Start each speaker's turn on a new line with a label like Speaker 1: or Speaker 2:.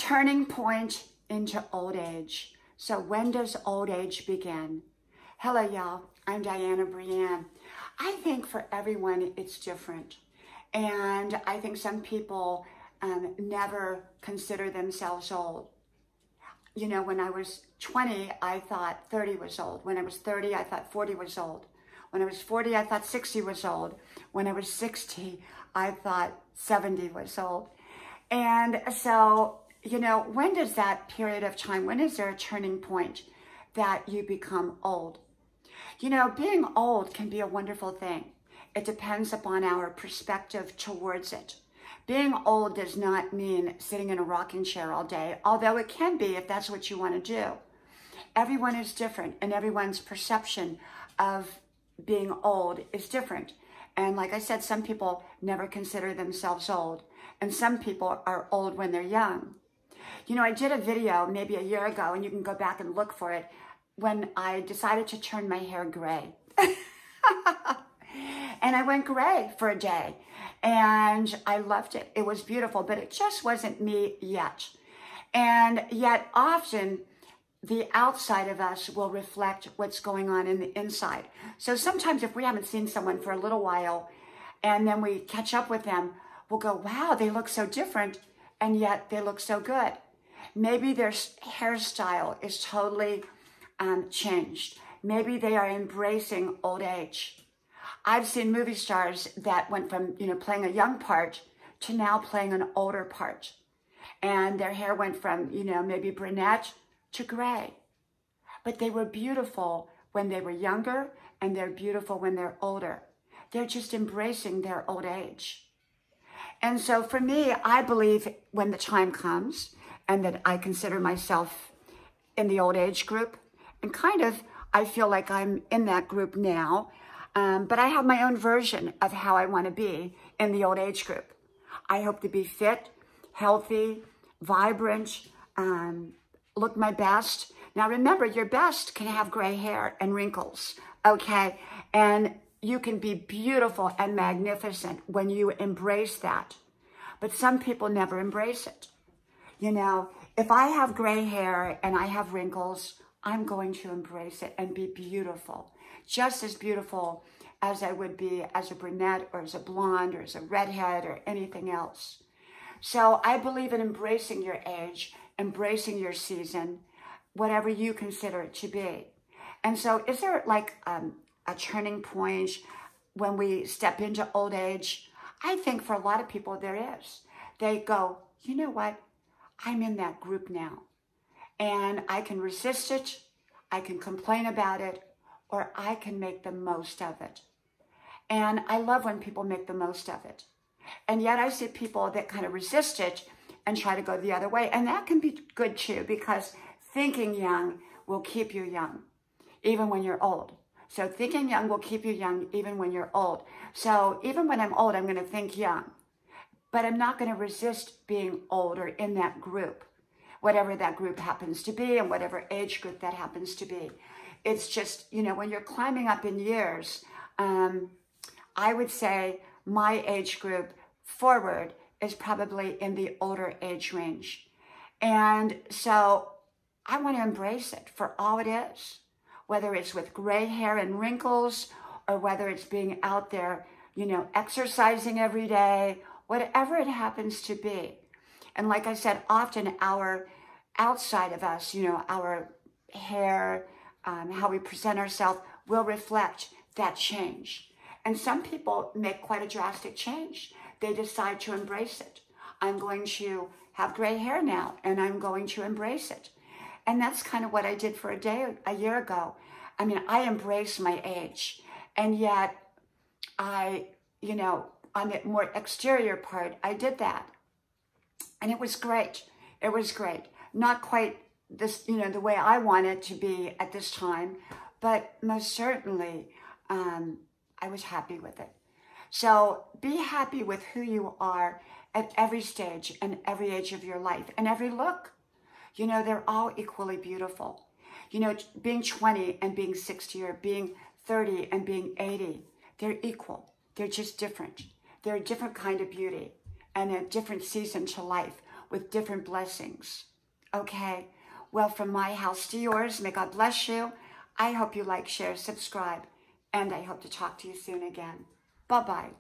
Speaker 1: turning point into old age. So when does old age begin? Hello, y'all. I'm Diana Brianne. I think for everyone, it's different. And I think some people never consider themselves old. You know, when I was 20, I thought 30 was old. When I was 30, I thought 40 was old. When I was 40, I thought 60 was old. When I was 60, I thought 70 was old. And so, you know, when does that period of time, when is there a turning point that you become old? You know, being old can be a wonderful thing. It depends upon our perspective towards it. Being old does not mean sitting in a rocking chair all day, although it can be if that's what you want to do. Everyone is different, and everyone's perception of being old is different. And like I said, some people never consider themselves old, and some people are old when they're young. You know, I did a video maybe a year ago, and you can go back and look for it, when I decided to turn my hair gray. And I went gray for a day, and I loved it. It was beautiful, but it just wasn't me yet. And yet often the outside of us will reflect what's going on in the inside. So sometimes if we haven't seen someone for a little while and then we catch up with them, we'll go, wow, they look so different, and yet they look so good. Maybe their hairstyle is totally changed. Maybe they are embracing old age. I've seen movie stars that went from, you know, playing a young part to now playing an older part. And their hair went from, you know, maybe brunette to gray. But they were beautiful when they were younger, and they're beautiful when they're older. They're just embracing their old age. And so for me, I believe when the time comes, and that I consider myself in the old age group, and kind of, I feel like I'm in that group now, but I have my own version of how I want to be in the old age group. I hope to be fit, healthy, vibrant, look my best. Now remember, your best can have gray hair and wrinkles, okay? And you can be beautiful and magnificent when you embrace that. But some people never embrace it. You know, if I have gray hair and I have wrinkles, I'm going to embrace it and be beautiful. Just as beautiful as I would be as a brunette or as a blonde or as a redhead or anything else. So I believe in embracing your age, embracing your season, whatever you consider it to be. And so is there like a turning point when we step into old age? I think for a lot of people there is. They go, you know what? I'm in that group now. And I can resist it, I can complain about it, or I can make the most of it. And I love when people make the most of it. And yet I see people that kind of resist it and try to go the other way. And that can be good too, because thinking young will keep you young, even when you're old. So thinking young will keep you young even when you're old. So even when I'm old, I'm going to think young. But I'm not going to resist being old or in that group, whatever that group happens to be and whatever age group that happens to be. It's just, you know, when you're climbing up in years, I would say my age group forward is probably in the older age range. And so I want to embrace it for all it is, whether it's with gray hair and wrinkles or whether it's being out there, you know, exercising every day, whatever it happens to be. And like I said, often our outside of us, you know, our hair, how we present ourselves will reflect that change. And some people make quite a drastic change. They decide to embrace it. I'm going to have gray hair now, and I'm going to embrace it. And that's kind of what I did for a year ago. I mean, I embraced my age. And yet I, you know, on the more exterior part, I did that. And it was great. It was great. Not quite this, you know, the way I want it to be at this time, but most certainly I was happy with it. So be happy with who you are at every stage and every age of your life and every look. You know, they're all equally beautiful. You know, being 20 and being 60 or being 30 and being 80, they're equal. They're just different. They're a different kind of beauty and a different season to life with different blessings. Okay? Well, from my house to yours, may God bless you. I hope you like, share, subscribe, and I hope to talk to you soon again. Bye-bye.